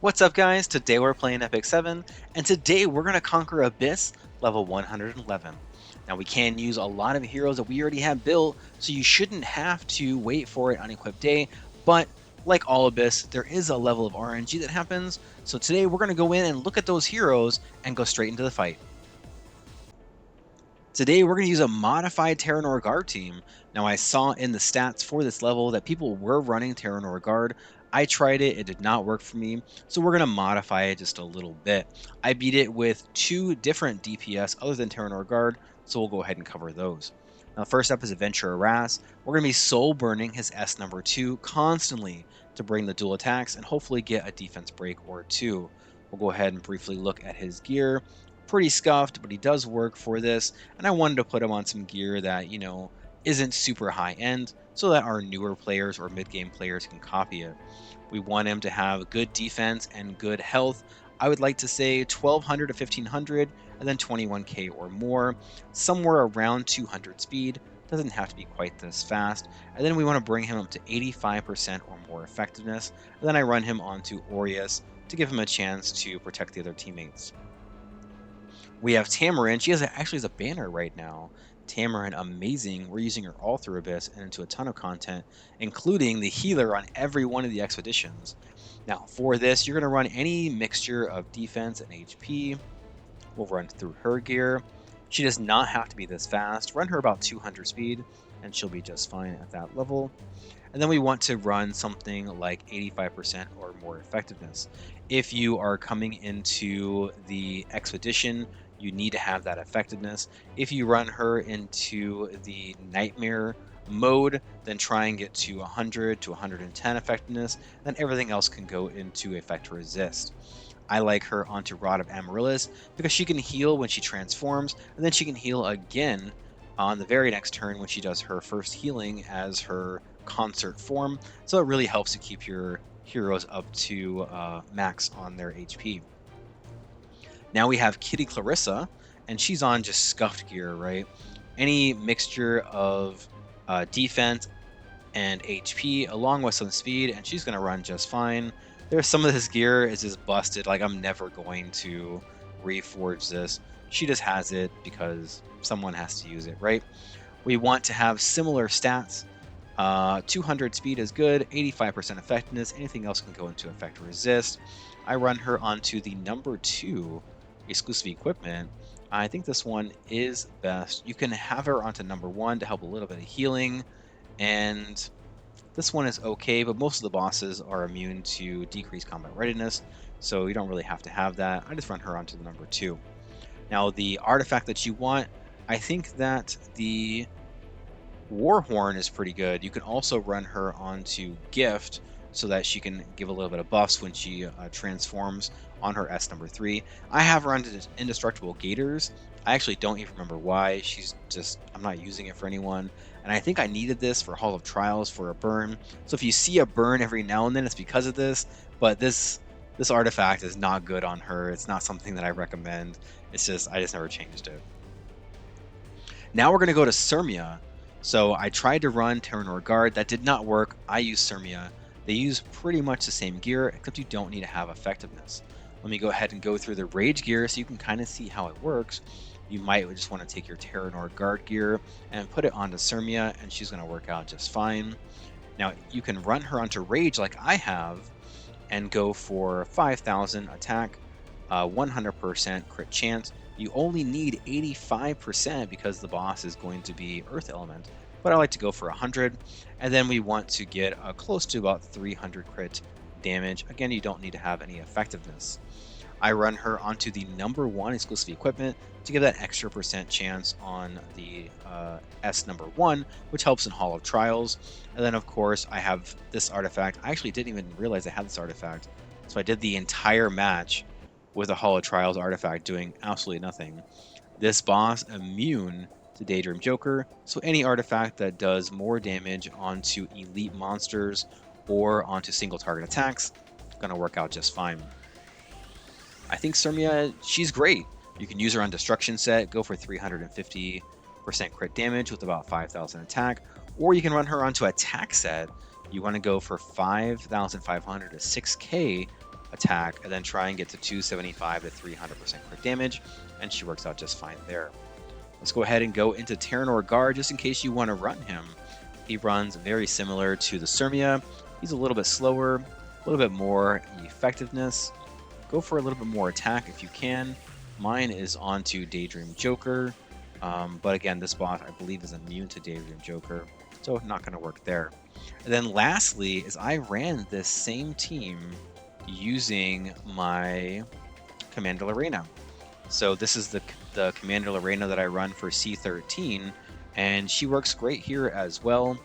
What's up, guys? Today we're playing Epic 7, and today we're going to conquer Abyss level 111. Now, we can use a lot of heroes that we already have built, so you shouldn't have to wait for it on Equip Day, but like all Abyss, there is a level of RNG that happens, so today we're going to go in and look at those heroes and go straight into the fight. Today we're going to use a modified Terranor Guard team. Now I saw in the stats for this level that people were running Terranor Guard. I tried it, it did not work for me, so we're going to modify it just a little bit. I beat it with 2 different DPS other than Terranor Guard, so we'll go ahead and cover those. Now first up is Adventurer Ras. We're going to be soul burning his S number 2 constantly to bring the dual attacks and hopefully get a defense break or 2. We'll go ahead and briefly look at his gear. Pretty scuffed, but he does work for this, and I wanted to put him on some gear that, isn't super high end, so that our newer players or mid-game players can copy it. We want him to have good defense and good health. I would like to say 1200 to 1500, and then 21k or more, somewhere around 200 speed. Doesn't have to be quite this fast. And then we want to bring him up to 85% or more effectiveness, and then I run him onto Aureus to give him a chance to protect the other teammates. We have Tamarin. She actually has a banner right now. Tamarin, amazing. We're using her all through Abyss and into a ton of content, including the healer on every one of the expeditions. Now, for this, you're going to run any mixture of defense and HP. We'll run through her gear. She does not have to be this fast. Run her about 200 speed, and she'll be just fine at that level. And then we want to run something like 85% or more effectiveness. If you are coming into the expedition, you need to have that effectiveness. If you run her into the nightmare mode, then try and get to 100 to 110 effectiveness, then everything else can go into effect resist. I like her onto Rod of Amaryllis because she can heal when she transforms, and then she can heal again on the very next turn when she does her first healing as her concert form. So it really helps to keep your heroes up to max on their HP. Now we have Kitty Clarissa, and she's on just scuffed gear, right? Any mixture of defense and HP along with some speed, and she's going to run just fine. There's some of this gear is just busted. Like, I'm never going to reforge this. She just has it because someone has to use it, right? We want to have similar stats. 200 speed is good, 85% effectiveness. Anything else can go into effect resist. I run her onto the number 2 exclusive equipment. I think this one is best. You can have her onto number 1 to help a little bit of healing, and this one is okay, but most of the bosses are immune to decreased combat readiness, so you don't really have to have that. I just run her onto the number 2. Now, the artifact that you want, I think that the Warhorn is pretty good. You can also run her onto Gift so that she can give a little bit of buffs when she transforms on her S number 3. I have her onto Indestructible Gators. I actually don't even remember why. I'm not using it for anyone. And I think I needed this for Hall of Trials for a burn. So if you see a burn every now and then, it's because of this. But this artifact is not good on her. It's not something that I recommend. I just never changed it. Now we're going to go to Sirmia. So I tried to run Terranor Guard. That did not work. I used Sirmia. They use pretty much the same gear, except you don't need to have effectiveness. Let me go ahead and go through the Rage gear so you can kind of see how it works. You might just want to take your Terranor Guard gear and put it onto Sirmia, and she's going to work out just fine. Now, you can run her onto Rage like I have and go for 5,000 attack, 100% crit chance. You only need 85% because the boss is going to be Earth Element, but I like to go for 100, and then we want to get close to about 300 crit damage. Again, you don't need to have any effectiveness. I run her onto the number 1 exclusive equipment to give that extra % chance on the S number 1, which helps in Hall of Trials. And then, of course, I have this artifact. I actually didn't even realize I had this artifact, so I did the entire match with a Hall of Trials artifact doing absolutely nothing. This boss immune to Daydream Joker, so any artifact that does more damage onto elite monsters or onto single target attacks is going to work out just fine. I think Sirmia, she's great. You can use her on Destruction Set, go for 350% crit damage with about 5,000 attack, or you can run her onto Attack Set. You want to go for 5,500 to 6k attack, and then try and get to 275 to 300% crit damage, and she works out just fine there. Let's go ahead and go into Terranor Guard just in case you want to run him. He runs very similar to the Sirmia. He's a little bit slower, a little bit more effectiveness. Go for a little bit more attack if you can. Mine is onto Daydream Joker, but again, this bot I believe is immune to Daydream Joker, so not going to work there. And then lastly is I ran this same team using my Commander Lorena. So this is the Commander Lorena that I run for C13, and she works great here as well.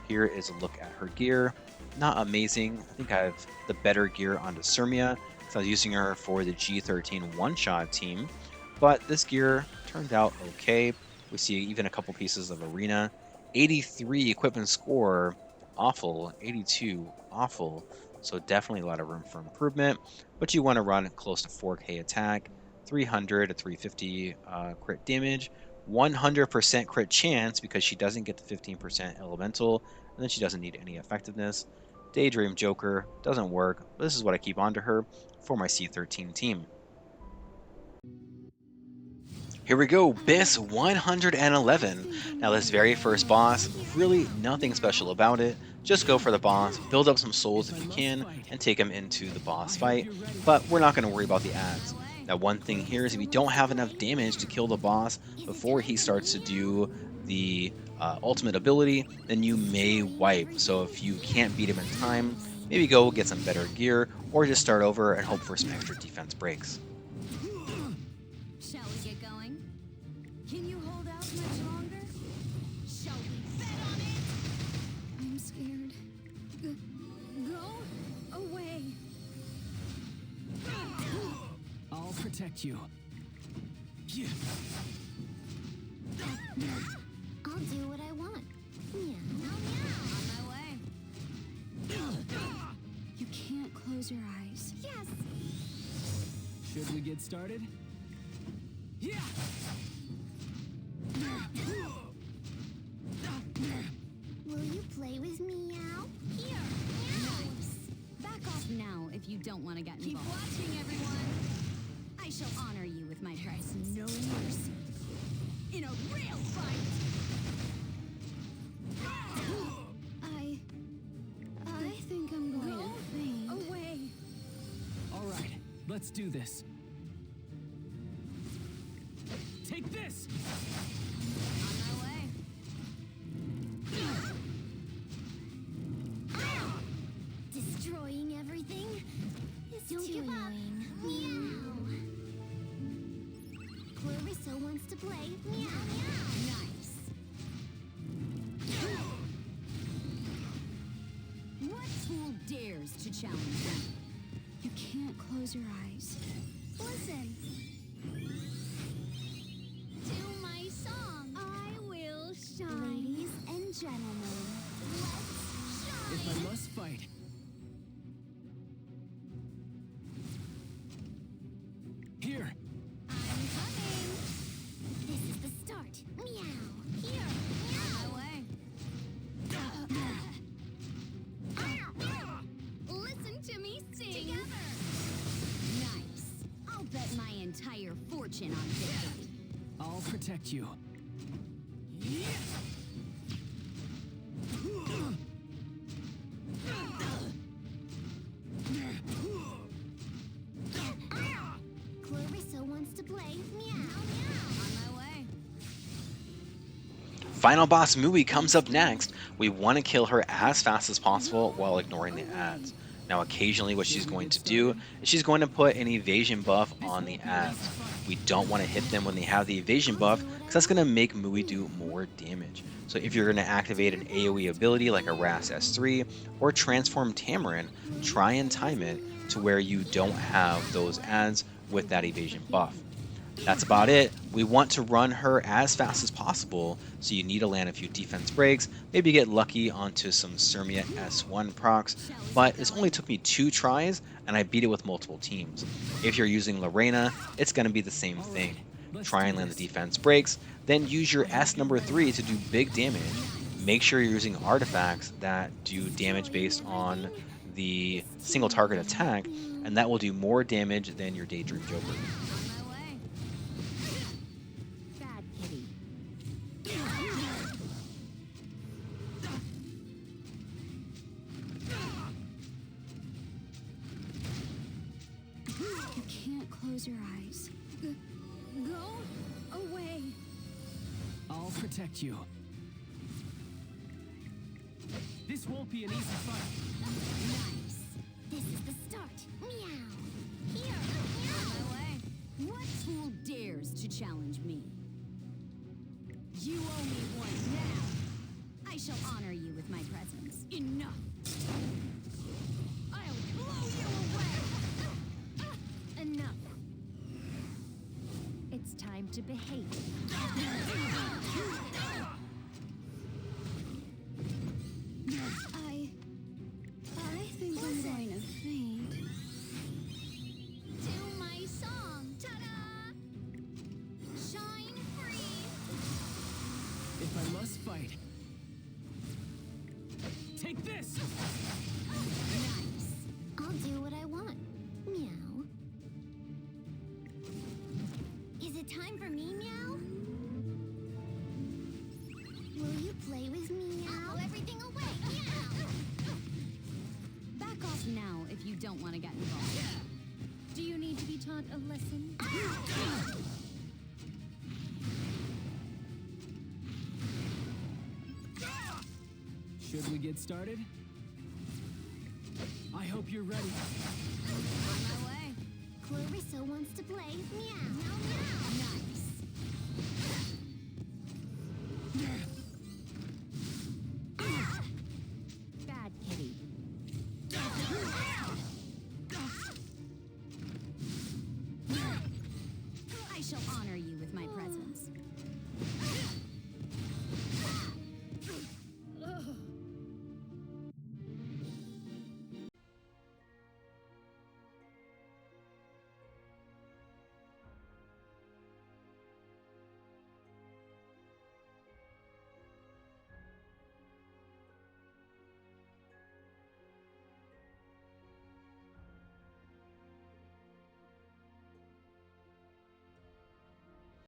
Here is a look at her gear. Not amazing. I think I have the better gear onto Sirmia, so I was using her for the G13 one-shot team, but this gear turned out okay. We see even a couple pieces of Arena. 83 equipment score, awful. 82, awful. So definitely a lot of room for improvement, but you want to run close to 4K attack, 300 to 350 crit damage, 100% crit chance because she doesn't get the 15% elemental, and then she doesn't need any effectiveness. Daydream Joker doesn't work, but this is what I keep onto her for my C13 team. Here we go, BIS 111. Now this very first boss, really nothing special about it. Just go for the boss, build up some souls if you can, and take him into the boss fight. But we're not going to worry about the ads. Now one thing here is if you don't have enough damage to kill the boss before he starts to do the ultimate ability, then you may wipe. So if you can't beat him in time, maybe go get some better gear, or just start over and hope for some extra defense breaks. Shall we get going? Can you hold out much longer? Shall we bet on it? I'm scared. Go away. I'll protect you. I'll do what I want. Meow. On my way. You can't close your eyes. Yes. Should we get started? Yeah. Will you play with Meow? Here. Nice. Back off now if you don't want to get involved. Keep watching, everyone. I shall honor you with my presence. No mercy. In a real fight. I think I'm going to faint. Away. All right, let's do this. Take this! On my way. Destroying everything is too annoying. Meow. Clarissa wants to play. Meow. Nice. What fool dares to challenge me? You can't close your eyes. Listen. To my song. I will shine. Ladies and gentlemen, let's shine. If I must fight, here. I'm coming. This is the start. Meow. Here. Meow. On my way. Listen to me sing. Together. Nice. I'll bet my entire fortune on victory. I'll protect you. Clarissa wants to play. Meow. On my way. Final boss Mui comes up next. We want to kill her as fast as possible while ignoring the ads. Now occasionally what she's going to do is she's going to put an evasion buff on the ads. We don't want to hit them when they have the evasion buff because that's going to make Mui do more damage. So if you're going to activate an AoE ability like a Ras S3 or transform Tamarin, try and time it to where you don't have those ads with that evasion buff. That's about it. We want to run her as fast as possible, so you need to land a few defense breaks, maybe get lucky onto some Sirmia S1 procs, but it only took me 2 tries, and I beat it with multiple teams. If you're using Lorena, it's going to be the same thing. Try and land the defense breaks, then use your S number 3 to do big damage. Make sure you're using artifacts that do damage based on the single target attack, and that will do more damage than your Daydream Joker. On my way. Bad kitty. You can't close your eyes. Go away. I'll protect you. This won't be an easy fight. Nice. This is the start. Meow. Here. On my way. What fool dares to challenge me? You owe me one now. I shall honor you with my presence. Enough. I'll blow you away. Enough. It's time to behave. I think I'm going to faint. To my song. Ta-da! Shine free. If I must fight, take this! Nice. I'll do what I want. Meow. Is it time for me, Meow? Will you play with me, Meow? I'll blow everything away. Meow. Back off now if you don't want to get involved. Do you need to be taught a lesson? Should we get started? I hope you're ready. On my way. Clarissa wants to play. Meow. Meow, meow. Nice. Bad kitty. I shall honor you with my